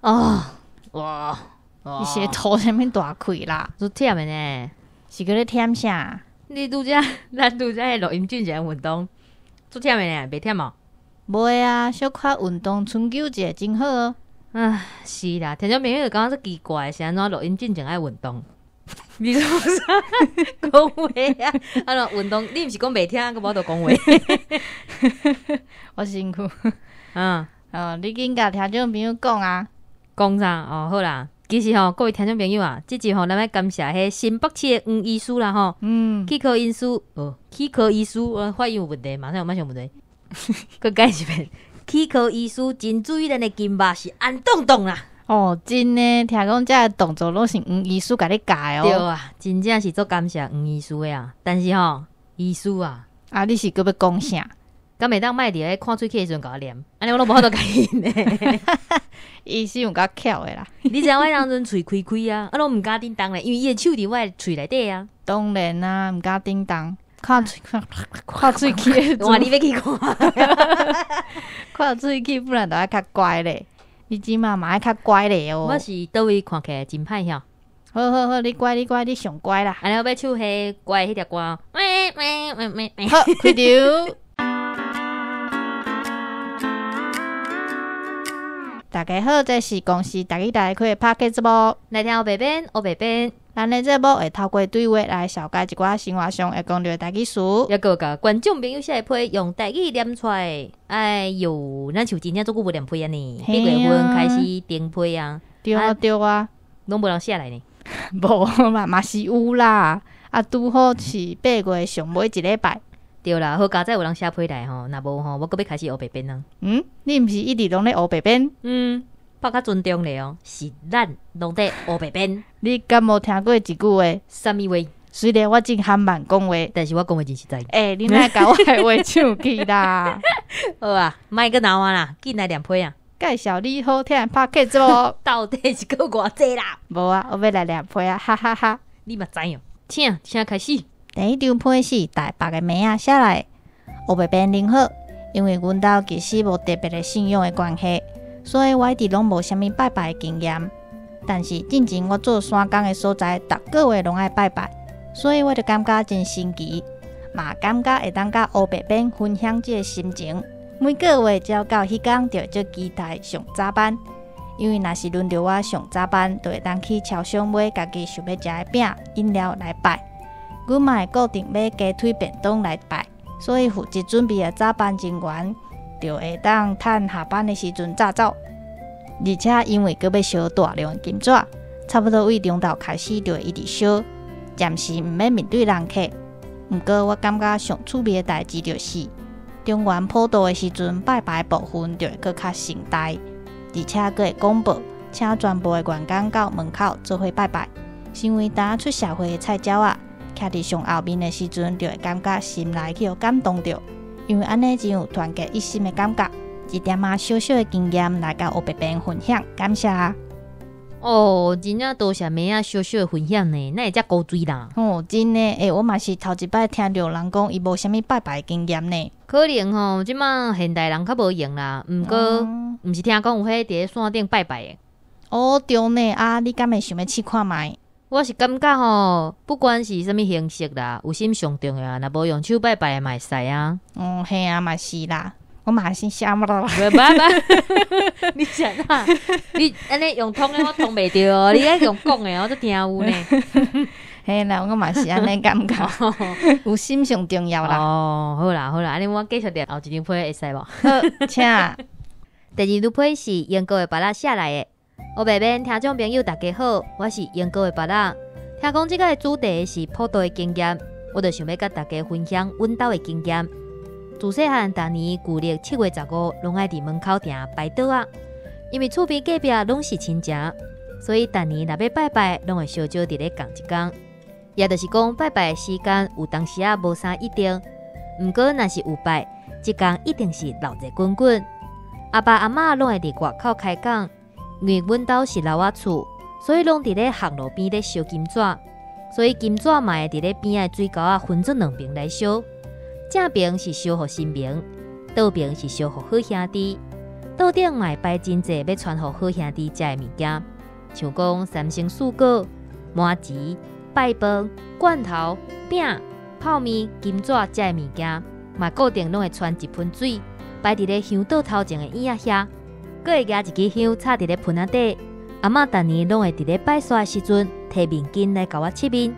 哦，哇，你是头啥物大开啦？都忝的呢。是搁咧忝啥？你咱拄则录音进前运动，都忝的呢，袂忝哦？袂啊，小可运动春秋节真好哦。啊，是啦，听众朋友就感觉说奇怪，是安怎录音进前爱运动？你说啥讲话啊？安怎运动？你毋是讲袂听，佮无度讲话？我辛苦。你紧甲听众朋友讲啊。讲啥？哦，好啦。其实各位听众朋友啊，这集咱要感谢迄新北市的黄医师啦气科医师发音有问题，马上有问题，佮解一遍。气科医师真注意咱的金巴是安动动啦。真的，听讲这个动作拢是黄医师甲你教哦。对啊，真正是足感谢黄医师的啊。但是医师啊，你是搁要讲啥？敢袂当卖伫咧看喙齿的时阵甲我念，安尼我都无法度甲伊呢。医师有够巧的啦。你知影我当阵喙开开啊，拢毋敢叮当咧，因为伊的手伫我的喙内底啊。当然啦，毋敢叮当，看喙齿。哇，你要去看？看喙齿，不然就爱较乖咧。你即嘛爱较乖咧哦。我是倒位看起来真歹晓。好，你乖，你上乖啦。安尼我要唱迄乖迄条歌。好，开场。大家好，这是公司大家开的 Podcast 节目，来听黑白边。咱的节目会透过对话来了解一寡生活上会讲到的台语词，也个甲观众朋友写批用台语念出来。哎哟，咱像真正做久无念批啊呢，8月份开始订批啊。对啊，拢无人写来呢。无嘛是有啦，拄好是8月上尾一礼拜。对啦，好佳哉有人写批来若无我搁要开始学白边啊。你毋是一直拢咧学白边？我较尊重你哦，是咱拢在学白边。你敢无听过一句话？什么话？虽然我真含慢讲话，但是我讲话真实在。你莫甲我的话唱去啦！好啊，莫搁闹我啦，紧来念批啊！介绍你好听的 Podcast 节目，到底是搁偌济啦？无啊，我要来念批啊！哈哈哈！你嘛知哦？请开始。第一张批是台北的妹仔写来，学白边恁好，因为阮兜其实无特别的信仰的关系，所以我一直拢无啥物拜拜的经验。但是进前我做山工的所在，逐个月拢爱拜拜，所以我就感觉真神奇，嘛感觉会当甲学白边分享这个心情。每个月只要到迄天，就会足期待上早班，因为若是轮到我上早班，就会当去超商买家己想要食的饼、饮料来拜。阮嘛会固定买鸡腿便当来拜，所以负责准备的早班人员就会当趁下班的时阵早走。而且因为搁要烧大量的金纸，差不多为中昼开始就会一直烧，暂时毋免面对人客。毋过我感觉上趣味的代志就是中原普渡的时阵，拜拜的部分就会搁较盛大，而且搁会广播，请全部的员工到门口做伙拜拜。身为刚出社会的菜鸟啊，徛伫上后面的时阵，就会感觉心内去有感动着，因为安尼真有团结一心的感觉。一点小小的经验来甲学白边分享，感谢啊！真正多谢妹仔小小的分享呢，那会遮高水啦。真的，我嘛是头一摆听到人讲伊无啥物拜拜的经验呢。可能即马现代人较无用啦，毋过毋是听讲有迄伫咧山顶拜拜的。对呢，你敢会想要试看觅？我是感觉不管是啥物形式啦，有心上重要啊，若无用手拜拜嘛会使啊。嘿啊，嘛是啦，我嘛是想啦。你想啊？你安尼用通的我通袂着哦，你爱用讲的我都听有呢。嘿啦，我嘛是安尼感觉，有心上重要啦。好啦，安尼我继续念后一张批会使无？好，请。第二张批是英国的巴拉写来的。我白边听众朋友大家好，我是英国的巴拉。听讲这个主题是普渡的经验，我就想要甲大家分享阮兜的经验。自细汉，逐年旧历7月15，拢爱伫门口埕拜倒啊。因为厝边隔壁拢是亲戚，所以逐年若要拜拜，拢会小少伫咧共一天。也就是讲，拜拜的时间有当时无啥一定，毋过若是有拜，即天一定是闹热滚滚。阿爸阿嬷拢会伫外口开讲。因为阮兜是老仔厝，所以拢伫咧巷路边咧烧金纸，所以金纸嘛会伫咧边仔水沟啊分做2边来烧。正边是烧互新明，倒边是烧互好兄弟。桌顶嘛会摆真济要传互好兄弟食的物件，像讲三星素果、麻糍、拜饭、罐头、饼、泡面、金纸食的物件，嘛固定拢会传一盆水，摆伫咧香桌头前的椅仔遐，搁会夹一支香插伫咧盆仔底。阿嬷逐年拢会伫咧拜煞的时阵，摕面巾来甲我拭面。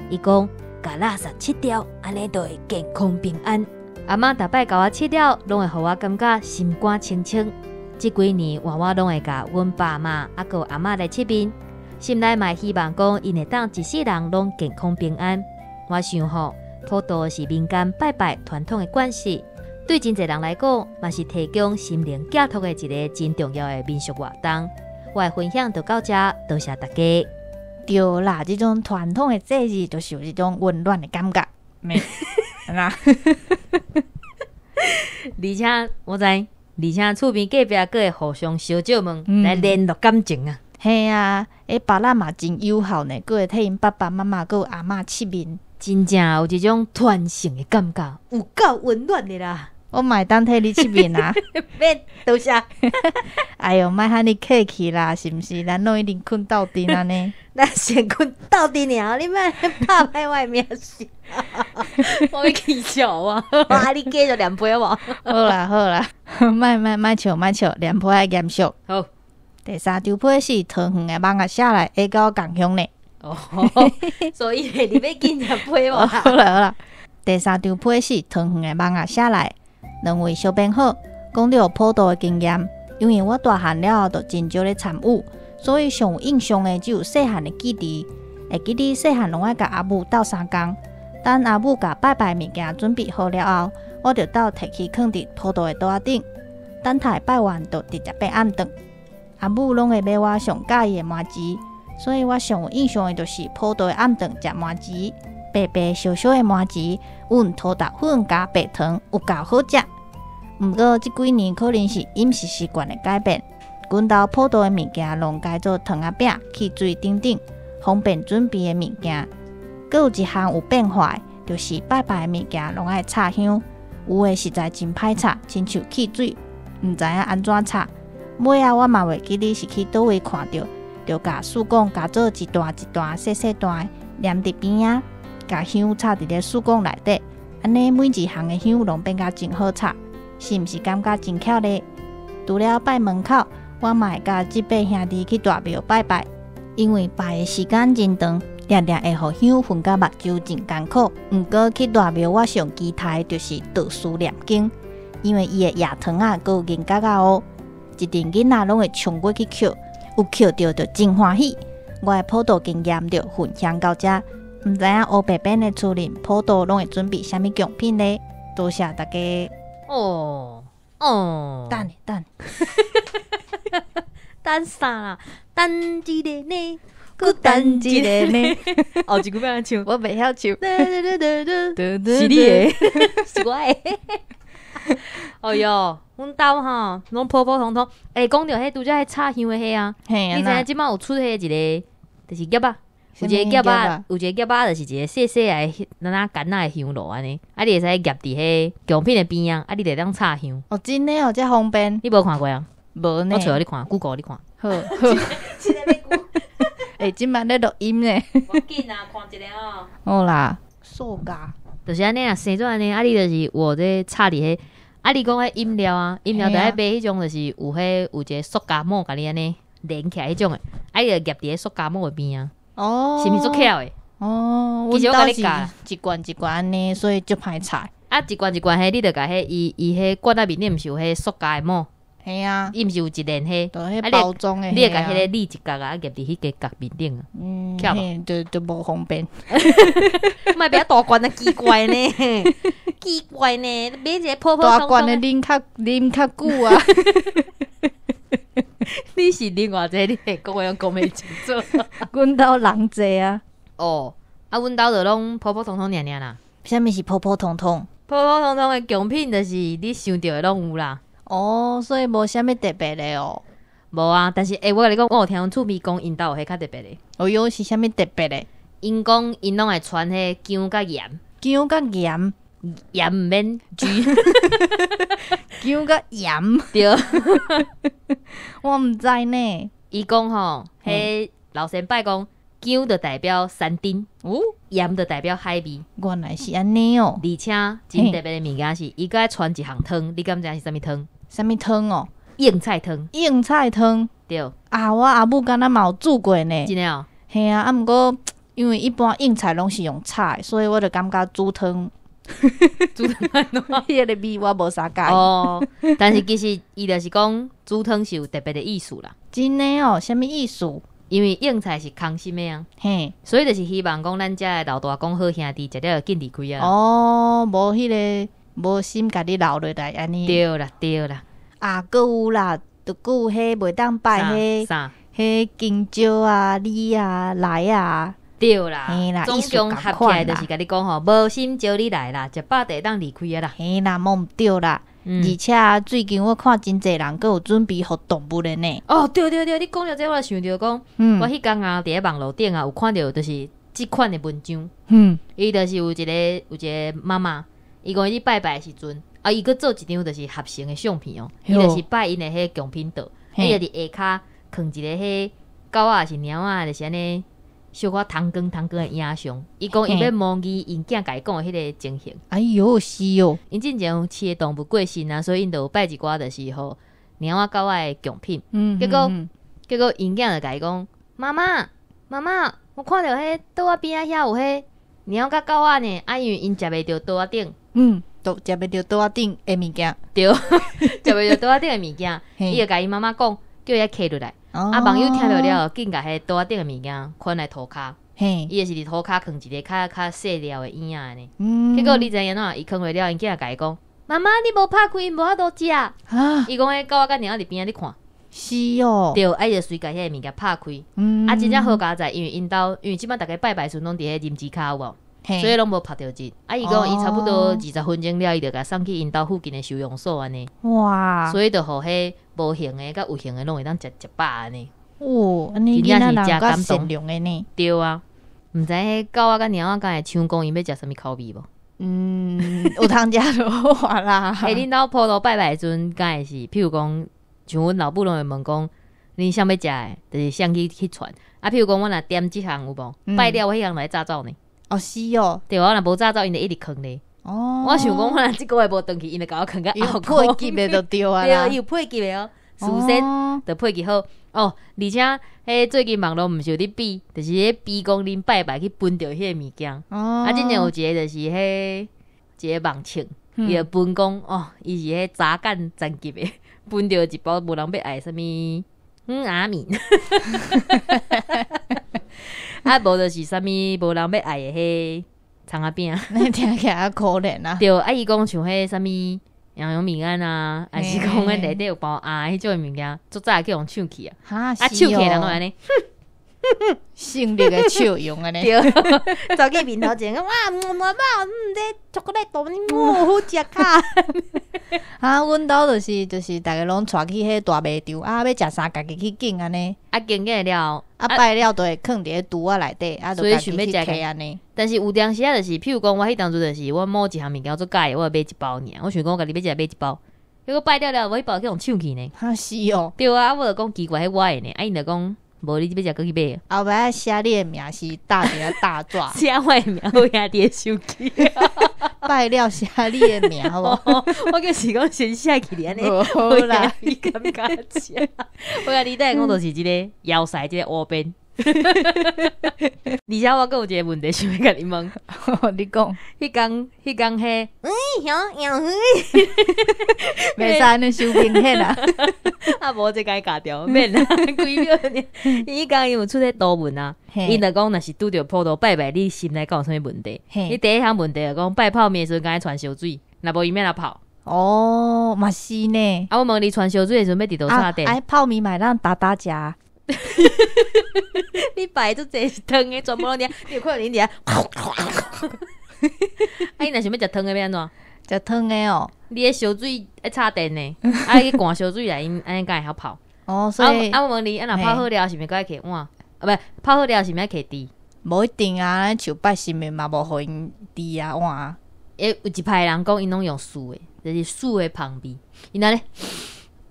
伊讲，甲垃圾拭掉，安尼就会健康平安。阿嬷逐摆甲我拭了，拢会互我感觉心肝清清。即几年，我拢会甲阮爸妈还有阿嬷来拭面，心内嘛希望讲，因会当一世人拢健康平安。我想吼，普渡是民间拜拜传统的惯势，对真侪人来讲，嘛是提供心灵寄托的一个真重要的民俗活动。我的分享就到这，多谢大家。对啦，这种传统的节日就是有一种温暖的感觉，没啦。而且我知，而且厝边隔壁还会互相烧酒问，来联络感情啊。嘿啊，爸仔嘛真友好呢，佫会替因爸爸妈妈佫阿嬷拭面，真正有一种团圆的感觉，有够温暖的啦。我嘛会当替你拭面啊！免，多谢。哎哟，莫遐尼客气啦，是毋是？咱拢一定困斗阵安尼。咱先困斗阵尔，你莫拍歹我的名声。我要气笑啊！啊，你继续念杯无？好啦好啦，莫笑，念杯爱严肃。好，第三张杯是桃园的网仔写来，会甲我共享呢。哦，所以你要紧念杯无？好啦，第三张杯是桃园的网仔写来。两位小编好，讲到普渡的经验，因为我大汉了后就真少咧参与，所以上有印象的只有细汉的记忆。会记得细汉拢爱甲阿母斗相共，等阿母甲拜拜物件准备好了后，我就倒摕去放伫普渡的桌仔顶，等待拜完就直接被按顿。阿母拢会买我上喜意的麻糍，所以我上有印象的就是普渡的暗顿食麻糍。白白小小的麻糍，阮土豆粉加白糖，有够好食。毋过即几年可能是饮食习惯的改变，阮兜普渡的物件拢改做糖仔饼、汽水等等，方便准备的物件。阁有一项有变化的，就是拜拜的物件拢爱插香，有的实在真歹插，亲像汽水，毋知影安怎插。尾仔我嘛袂记得是去倒位看到，就甲树管加做一段一段细细段的，黏伫边仔。甲香插伫咧树管内底，安尼每一项的香拢变甲真好插，是毋是感觉真巧咧？除了拜门口，我嘛会甲即八兄弟去大庙拜拜，因为拜的时间真长，常常会互香熏甲目睭真艰苦。毋过去大庙我上期待就是读书念经，因为伊的夜堂啊，阁有银角仔哦，一阵囡仔拢会冲过去捡，有捡到就真欢喜。我的普渡经验就分享到这。毋知影乌白边的厝里普渡拢会准备啥物奖品呢？多谢大家。哦，等，等啥啦？等一个呢？佮等一个呢？后一句要安唱？我袂晓唱。是你的，是我的。哦哟，阮兜吼拢普普通通。讲到迄拄则迄插香的迄啊，你知影即摆有出迄一个，就是叶啊。有一个叶仔，就是一个细细的，咱干仔的香炉安尼，啊，你会使夹伫迄奖品的边啊，啊，你得当插香。哦，真的哦，这方便。你无看过啊？无呢。我找你看 ，Google 你看。好，今摆咧录音呢。我紧啊，看一下哦。好啦，塑胶。就是安尼啊，生做安尼，啊，你就是有这插伫迄，啊，你讲迄饮料啊，饮料就爱买迄种，就是有一个塑胶膜，甲你安尼连起来迄种的，啊，你就夹伫迄塑胶膜的边啊。哦，是毋是足巧的？哦，其实我甲你教，一罐一罐安尼，所以足歹插。啊，一罐一罐迄，你着甲迄伊迄罐仔面，你毋是有迄塑胶的膜？系啊，伊毋是有一连迄，就迄包装的，你会甲迄个立一角啊，夹伫迄个角面顶啊。巧无？就无方便。莫买大罐的奇怪呢，奇怪呢，买一个普普通通。大罐的啉较久啊。你是另外一个，你会讲话讲袂清楚。阮兜人济啊。哦，啊，阮兜就拢普普通通尔尔啦。啥物是普普通通？普普通通的奖品，就是你想到的拢有啦。哦，所以无啥物特别的哦。无啊，但是我甲你讲，我有听阮厝边讲，因兜有迄较特别的。哦哟，是啥物特别的？因讲因拢会传迄姜甲盐。姜甲盐。盐毋免煮，姜甲盐，对。我毋知呢。伊讲吼，迄老先辈讲，姜就代表山珍，盐就代表海味，原来是安尼哦。而且真特别的物件是，伊搁爱传一项汤，你敢知是啥物汤？啥物汤哦？硬菜汤。硬菜汤。对。啊，我阿母敢若嘛有煮过呢。真诶哦。嘿啊，毋过因为一般硬菜拢是用菜，所以我就感觉煮汤。煮汤安怎？迄个味我无啥介意。哦，但是其实伊就是讲煮汤是有特别的意思啦。真诶哦，啥物意思？因为硬菜是空心的啊，嘿，所以就是希望讲咱遮的老大公好兄弟食了紧离开啊。哦，无迄个无心甲你留落来安尼。对啦，对啦。啊，搁有啦，就搁有迄袂当拜啥？迄金蕉啊、梨啊、来啊。对啦，嘿啦，总共合起来就是甲你讲吼，无心招你来啦，食饱就会当离开啊啦。嘿啦，摸毋对啦。而且最近我看真侪人佫有准备互动物的呢。哦，对对对，你讲到这，我就想着讲，我迄天啊，伫咧网络顶啊，有看到就是即款的文章。伊就是有一个妈妈，伊讲伊拜拜的时阵，啊，伊佫做一张就是合成的相片哦，伊就是拜因的迄贡品桌，伊就伫下骹囥一个迄狗仔是猫仔，就是安尼。小可汤羹的影像，伊讲伊要模拟因囝家己讲的迄个情形。哎哟，是哦，因之前有饲的动物过身啊，所以因就有拜一寡就是吼猫仔狗仔的贡品。结果因囝就家己讲：妈妈，我看到迄桌仔边仔遐有迄猫甲狗仔呢，啊因为因食袂着桌仔顶，都食袂着桌仔顶的物件，对，食袂着桌仔顶的物件，伊就甲伊妈妈讲，叫伊徛落来。啊，网友听到了，紧甲迄桌仔顶的物件捆来涂骹，伊就是伫涂骹囥一个较细条的影仔呢。结果你知影喏，伊囥落了，因囝甲伊讲：妈妈，你无拍开，无法度食。伊讲迄狗仔甲猫仔伫边仔咧看。是哦。对，啊伊就随甲迄个物件拍开。啊，真正好佳在，因为因为即摆逐个拜拜时拢伫迄林子骹有无？所以拢无拍着日。啊，伊讲伊差不多20分钟了，伊就甲送去因兜附近的收容所安尼。哇！所以就互迄无形的甲有形的拢会当食饱安尼。哦，安尼囡仔人较善良的呢。对啊，毋知迄狗仔甲猫仔敢会抢讲因要食啥物口味无？有通食就好啦。恁兜普渡拜拜的时阵，敢会是？譬如讲，像阮老母拢会问讲，恁啥要食的，就是谁去传。啊，譬如讲，我若点即项有无？拜了我迄项来炸走呢。哦，是哦。对，我若无炸走，因就一直囥咧。哦。我想讲，我若即个月无转去，因就甲我囥到后口。有配给的就对啊。对啊，伊有配给的哦。事先就配给好哦，而且迄最近网络毋是有咧比，就是咧比讲恁拜拜去分着迄个物件。哦。啊，真正有一个就是迄一个网庆，伊就分讲哦，伊是迄炸干残级的，分着一包无人要爱啥物阿米。啊，无就是啥物无人要爱的迄葱仔饼。那听起来可怜啊。对，啊，伊讲像迄啥物。洋洋米安啊，还是讲迄内底有包啊，迄种物件，足早去用抢去啊，抢起人都安尼，胜利的笑容安尼。对，走去面头前，哇，妈妈，这巧克力豆好食卡。啊，阮兜就是逐个拢带去迄大卖场啊，要食啥家己去拣安尼。啊，拣个了，啊拜了就会囥伫个橱仔内底，啊，所以想要食个安尼。但是有当时啊，就是譬如讲，我迄当初就是我某一项物件做介，我买一包尔，我想讲我家己要买一包，结果拜了，我迄包去用抢去呢。哈是哦。对啊，我就讲奇怪，迄我的呢，啊，因就讲。无你要食，搁去买。后摆写你的名是大一个大纸，写我的名，我兄弟手机。拜了写你的名，好无？我就是讲先写起来呢。好啦，你感觉写？我甲你等下讲就是即个腰塞，即个乌边。而且我阁有一个问题想要甲你问，你讲，迄工迄，袂使安尼收兵迄啦，啊无这该加掉，免啦，几秒呢？伊讲伊有出迄图文啊，伊就讲若是拄着普渡拜拜，你心内敢有啥物问题？你第一项问题就讲拜泡面的时阵敢会传烧水，若无伊免来泡。哦，嘛是呢。啊，我问你传烧水的时阵要伫倒插电？哎，泡面买让打食。你摆做这是汤的，全部拢你有看到你伫啊？啊，你若想要食汤的要安怎？食汤的哦。你的烧水要插电呢，啊，去灌烧水来，因安尼敢会晓泡？哦，所以我问你，啊，若泡好了是毋是该摕碗？啊，不，泡好了是毋是要摕箸？无一定啊，像拜神明嘛，无互因箸啊碗。有一派人讲因拢用素的，就是素的香味，因那咧。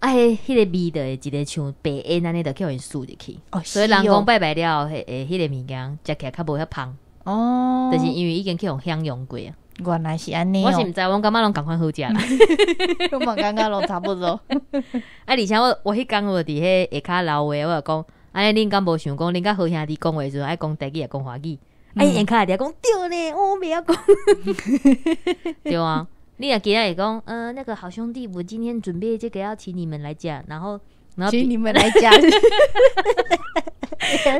迄个味就会一个像白烟安尼，就叫因输入去。所以人讲拜拜了，迄个物件食起来较无遐香。就是因为已经去用享用过啊。原来是安尼我是毋知，我感觉拢共款好食啦。我嘛感觉拢差不多。而且我迄工我伫迄下骹老话，我就讲，安尼恁敢无想讲，恁甲好兄弟讲话时阵爱讲台语也讲华语，下骹伫讲对呢，我袂晓讲。对啊。你也给他也讲，那个好兄弟，我今天准备这个要请你们来讲，然后请你们来讲，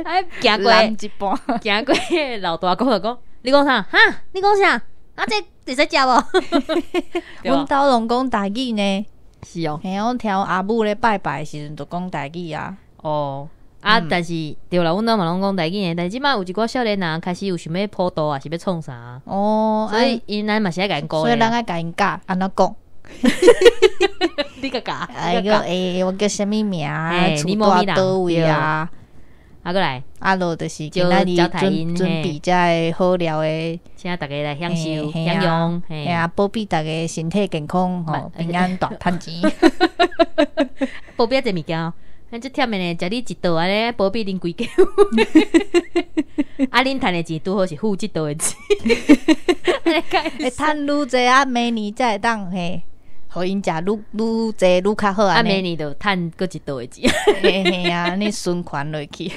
哎，行过老大公就讲，你讲啥？哈，你讲啥？啊，这会使食无？阮兜拢讲台语呢，是哦。嘿，我听阿母咧拜拜的时阵，就讲台语啊。但是对啦，阮兜嘛拢讲台语的，但是即摆有一寡少年人开始有想要普渡啊，是要创啥？所以因咱嘛是爱甲因讲，所以咱爱甲因教，安怎讲？你甲教？我叫什么名？厝住倒位啊？过来，就就是今仔日准备遮好料的，请大家来享受享用，保庇大家身体健康，平安大趁钱。保庇这物件哦。咱这忝的呢，食你一道安尼，保庇恁规家。恁趁的钱拄好是付即道的钱。会趁愈济啊，明年才会当嘿，互因食愈济愈较好安尼。明年就趁搁一道的钱。嘿啊，安尼循环落去。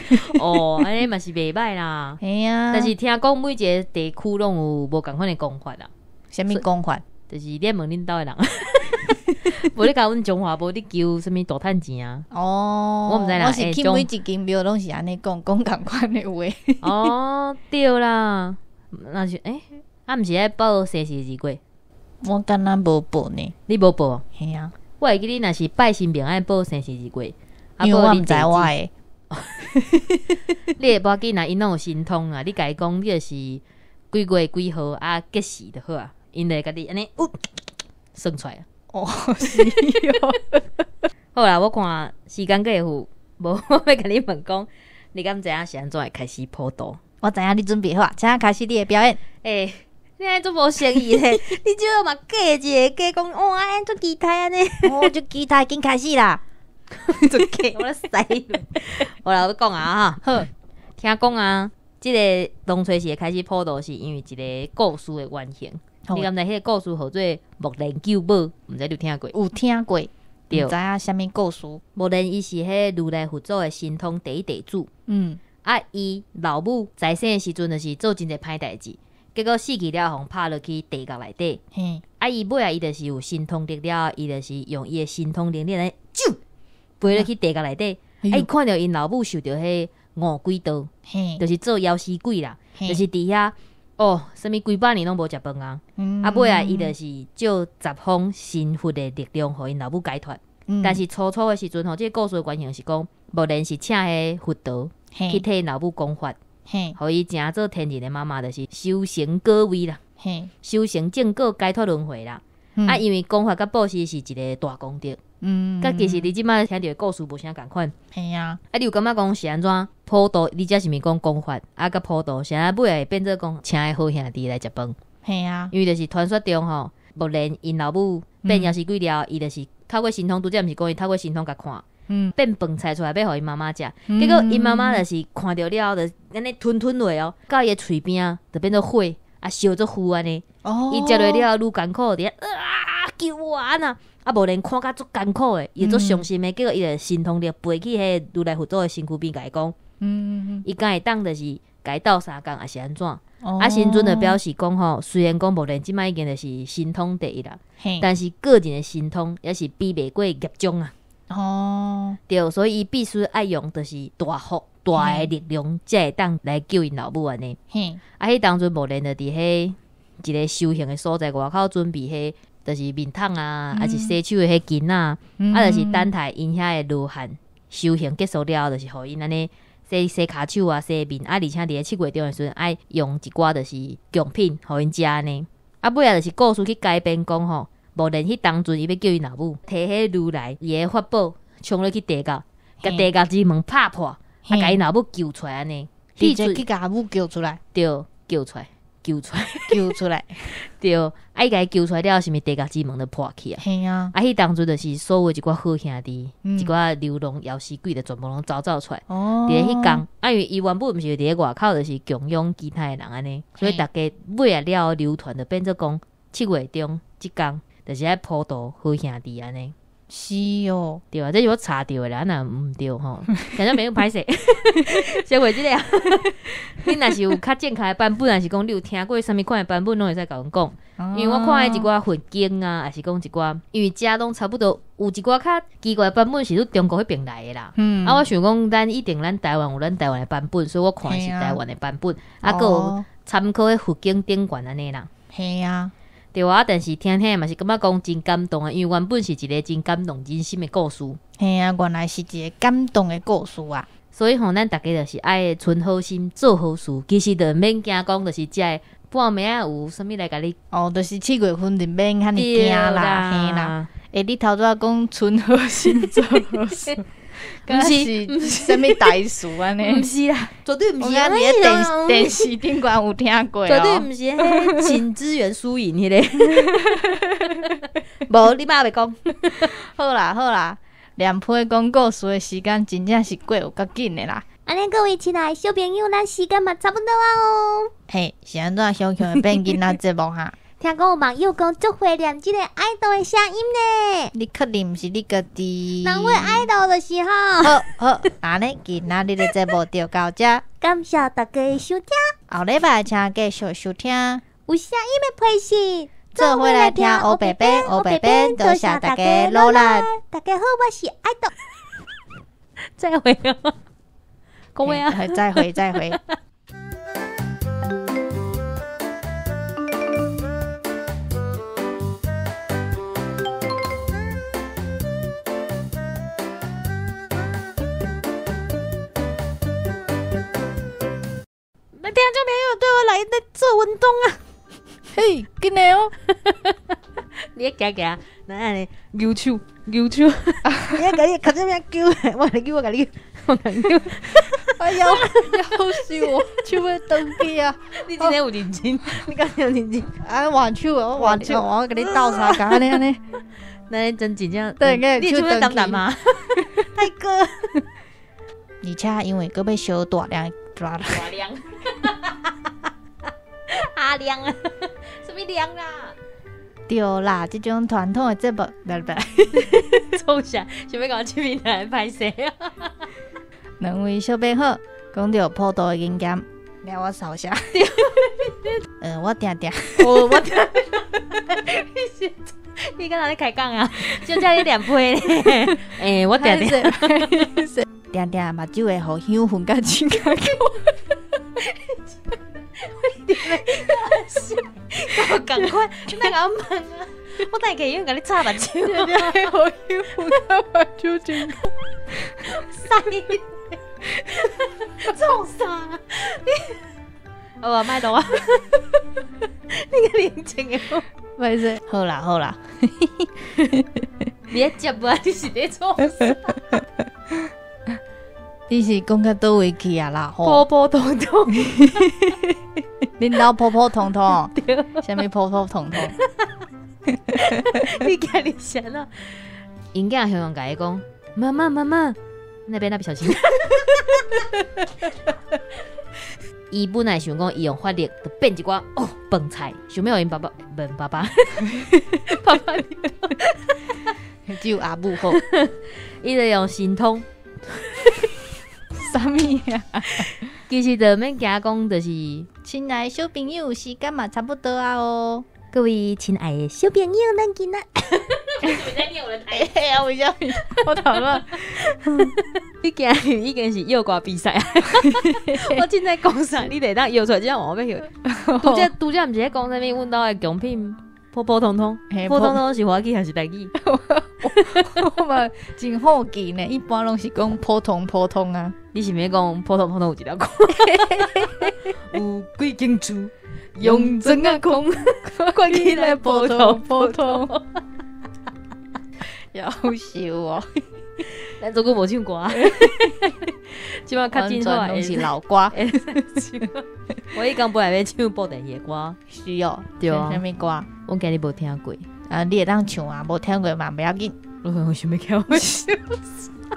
安尼嘛是袂歹啦。嘿啊。但是听讲每一个地区拢有无共款的讲法啦。啥物讲法？就是你问恁兜的人。无你甲阮中华无你求什么大趁钱啊？我毋知啦。我是去每一间庙拢是安尼讲共款的话。对啦。那是毋是爱报生时日过？我敢若无报呢。你无报？嘿啊。我会记你若是拜神明爱报生时日过，因为我毋知我的。你会无记若因拢有神通啊？你甲伊讲，你就是几月几号啊？吉时就好啊。因就会甲你安尼算出来啊。是哦。好啦，我看时间过有，无我要甲你问讲，你敢知影是安怎会开始普渡？我知影你准备好，请开始你的表演。你安做无诚意咧？你最好嘛假一个假讲，安做期待安尼。就期待已經開始啦。做假，我咧使。我来讲啊哈。好，聽講啊，即個當初是會開始普渡，是因為一個故事的原型。你敢知迄個故事號做木蓮救母？毋知你有聽過？有聽過，對。毋知影啥物故事？木蓮伊是迄如來佛祖的神通第一地主。伊老母在生的時陣就是做真濟歹代志，結果死去了，互拍落去地獄內底。伊尾伊就是有神通力了，伊就是用伊的神通力來啾飛落去地獄內底。伊看到因老母受到迄餓鬼刀，就是做枵死鬼啦，就是佇遐。什么几百年拢无食饭啊！尾伊就是借十方神佛的力量，互因老母解脱。但是初的时阵这个故事的原型是讲，无然是请迄佛道去替因老母讲法，互伊正做天人的妈妈，就是修行果位啦，修行正果解脱轮回啦。因为讲法甲布施是一个大功德。甲其实你即摆听到的故事无啥共款。你有感觉讲是安怎普渡？你才是咪讲讲法？甲普渡，现在尾会变做讲请个好兄弟来食饭。因为就是传说中吼，木莲因老母变枵死鬼了，伊就是透过神通，拄则毋是讲伊透过神通甲看，变饭菜出来要互因妈妈食。结果因妈妈就是看到了，就安尼吞落到伊的喙边就变做火，烧做糊安尼。伊食落了愈艰苦，伫救我啊！无连看甲足艰苦的，伊做伤心的，结果伊就神通力飞去迄如来佛祖的身躯边，甲伊讲，伊敢会当就是甲伊斗相共，还是安怎？神尊就表示讲吼，虽然讲无连即摆已经就是神通第一啦，但是个人的神通也是比袂过业障啊。对，所以伊必须爱用就是大福大的力量，才会当来救因老母安尼。迄当阵无连就伫迄一个修行的所在外口准备迄。就是面桶啊，还是洗手的迄巾啊，就是等待因遐的罗汉修行结束了，就是互因安尼洗骹手啊，洗面而且伫咧7月中的时阵，爱用一寡就是贡品互因食呢。尾就是故事去改编讲吼，无论迄当阵伊要叫因老母摕迄如来伊的法宝冲落去地狱，甲地狱之门拍破，甲因老母救出来安尼。直接去甲阿母救出来，对，救出来。救出来，救出来，对，伊甲伊救出来了，是毋是地甲之门就破去啊？嘿啊，迄当初就是所有一寡好兄弟，嗯一寡流浪妖死鬼的全部拢走出来。哦，伫迄工，因为伊原本毋是伫咧外口，就是供养其他的人安尼，所以大家尾啊了流传就变做讲7月中即工，就是爱普渡好兄弟安尼。是哦，对啊，这是我查到的啦，若毋对吼，感觉袂用歹势。小月即个啊，你若是有较正确的版本，还是讲你有听过啥物款的版本，拢会使甲阮讲。因为我看的一寡佛经啊，还是讲一寡，因为遮拢差不多有一寡较奇怪的版本是伫中国迄边来的啦。啊，我想讲，咱一定咱台湾有咱台湾的版本，所以我看的是台湾的版本，啊，还有参考迄佛经典卷安尼啦。嘿啊，对啊，但是听听嘛是感觉讲真感动啊，因为原本是一个真感动人心的故事。嘿啊，原来是一个感动的故事啊。所以吼，咱大家就是爱存好心，做好事。其实就免惊讲，就是遮个半暝啊有啥物来甲你。哦，就是7月份就免遐尼惊啦，嘿啦。你头拄仔讲存好心，做好事，敢是啥物大事安尼？毋是啦，绝对毋是。我甲你咧电视顶管有听过哦，绝对毋是迄请资源输赢迄个。无，你妈袂讲。好啦好啦，连批讲故事的时间真正是过有够紧的啦。安尼各位亲爱的小朋友，咱时间嘛差不多啊哦。嘿，是安怎小强会变囡仔节目哈？听讲有网友讲足怀念即个爱豆的声音呢。你确定毋是你家己？人为爱豆的时候。好好，安尼今仔日的节目就到这，感谢大家的收听。后礼拜请继续收听。有声音的配信，做伙来听黑白边，黑白边，多谢大家努力。大家好，我是爱豆。再会哦，各位啊，再会再会。听众朋友，对我来在做运动啊！嘿，紧来哦！你行行，咱安尼扭手扭手，你甲你靠这边揪，我来揪，我甲你，我甲你揪。哎呀，要死我，手要断去啊！你真有认真，你敢有认真？啊，换手哦，换手，我甲你斗相共安尼安尼。那真真正，对，你手要淡淡吗？太哥，而且因为搁要小大量。大量，阿亮啊，什么亮啦？对啦，这种传统的节目，来，从啥？想要搞这边来拍摄啊？两位小编好，讲到普渡的经验，让我扫下。我定定，我定，你刚才在开讲啊？就叫你两杯咧。我定定。定定目睭会互香薰甲真开口。我赶快，那个问啊！我等下可以用甲你擦目睭。定定会互香薰甲目睭真开口。塞！创啥？你我麦到啊！你个年轻的，歹势，好啦好啦。你在接啊？你是在创啥？你是讲到倒位去啊啦？普普通通，恁兜普普通通，啥物普普通通？你今日啥啊？因囝向向甲伊讲，妈妈妈妈，那边小心。伊本来想讲伊用法力就变一寡饭菜，想要因爸爸问爸爸，爸爸你只有阿母好，伊就用神通。啥物啊？其实就免惊讲，就是亲爱的小朋友，时间嘛差不多啊哦。各位亲爱的小朋友，咱今仔，你在念我的台词啊？为什么？我头了。你今日已经是摇歌比赛啊！我正在讲啥？你得当摇出来，这样我要去。拄则毋是在讲啥物？阮兜的奖品普普通通，普通通是华语还是台语？我嘛真好记呢，一般拢是讲普通普通啊。你是免讲普通普通有一条歌？有几间厝，用真啊空，看起来普通普通。要笑哦！咱做久无唱歌，即摆较进化拢是老歌。我迄天本来要唱布袋戏的歌，是哦，对啊什么歌？我今日无听过，啊，你会当唱啊，无听过嘛，不要紧。我想要跳。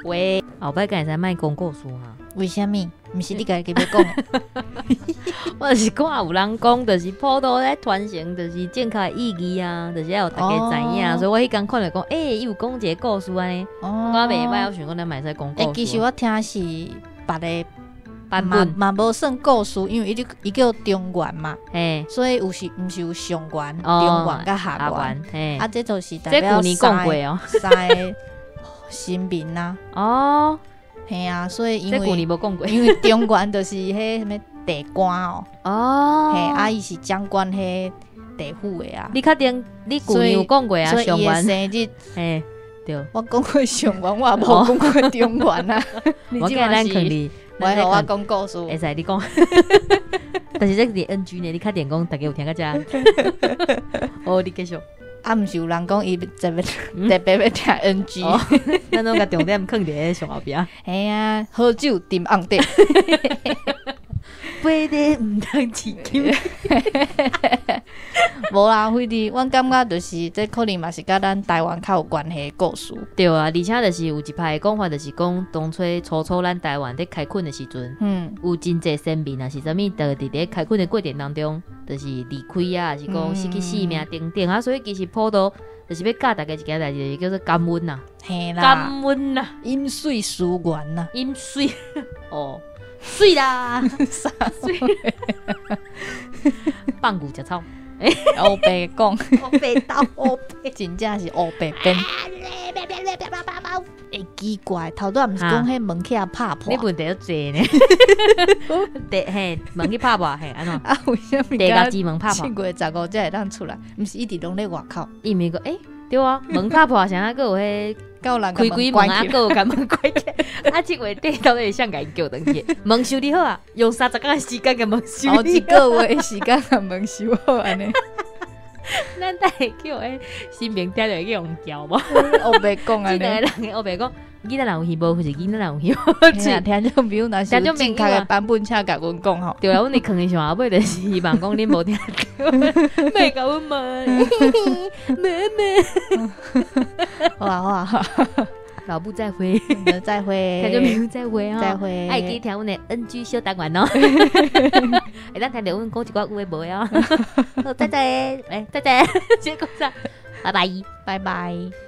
喂，后摆敢会使卖讲故事哈？为什么？毋是你家己要讲的？我就是看有人讲，就是普渡咧传承，就是正确的意义啊，就是要有大家知影。所以我迄天看了讲，伊有讲一个故事安尼，我袂歹，我想讲咱嘛会使讲故事。其实我听是别个版本嘛无算故事，因为伊叫中原嘛，嘿，所以毋是有上元、中原甲下元，嘿，啊，这就是代这表旧年讲过哦，三个新民啊，哦，嘿啊，所以因这旧为年无讲过，因为中原就是迄什么地官哦，哦，嘿，啊，伊是掌管迄地府的啊，你确定你旧年有讲过啊？所以伊的上元，生日，嘿，对，我讲过上元，我也无讲过中原啊，我今咱肯定，我来我讲故事，会使你讲，但是这是 NG 呢，你确定讲大家有听到这？哦，你继续。啊，毋是有人讲伊特别要听 NG，咱拢甲重点放伫咧上后边。嘿啊，喝酒啉红茶，飞得毋通起金。无啦，菲弟，我感觉就是这可能嘛是甲咱台湾较有关系的故事。对啊，而且就是有一派的讲法，就是讲当初咱台湾在开垦的时阵，有真济先民啊，是啥物？就伫咧开垦的过程当中，就是离开啊，还是讲失去性命等等啊，所以其实普渡就是要教大家一件代志，就是叫做感恩呐，嘿啦，感恩呐，饮水思源呐，饮水哦，水啦，水，放牛食草。黑白讲，黑白刀，黑白真正是黑白边。会奇怪，头拄毋是讲迄门去拍破，你问题要济呢？嘿，门去拍破，嘿，安怎？啊，为什么？地甲之门拍破7月15才会当出来，毋是一直拢咧外口。伊咪个对啊，门拍破，啥啊？个有迄有人开门啊，个有甲门关起。啊，7月底到底想甲伊叫登去？门修理好啊，用30天的时间甲门修理。一个月的时间甲门修好安尼。咱等下叫新兵听着会去用叫无？黑白讲安尼。即个人黑白讲，囡仔人有戏无？或是囡仔人有戏无？听众朋友，若是有正确的版本，请甲阮讲吼。对啊，阮伫坑的上后尾就是希望讲恁无听到，莫甲阮骂，好啊好啊好啊，老布再会，再会，听众朋友再会哦，再会，爱记听阮的 NG 小单元哦，会当听到阮讲一寡有诶无哦，再见，再见，结果啥？拜拜，拜拜。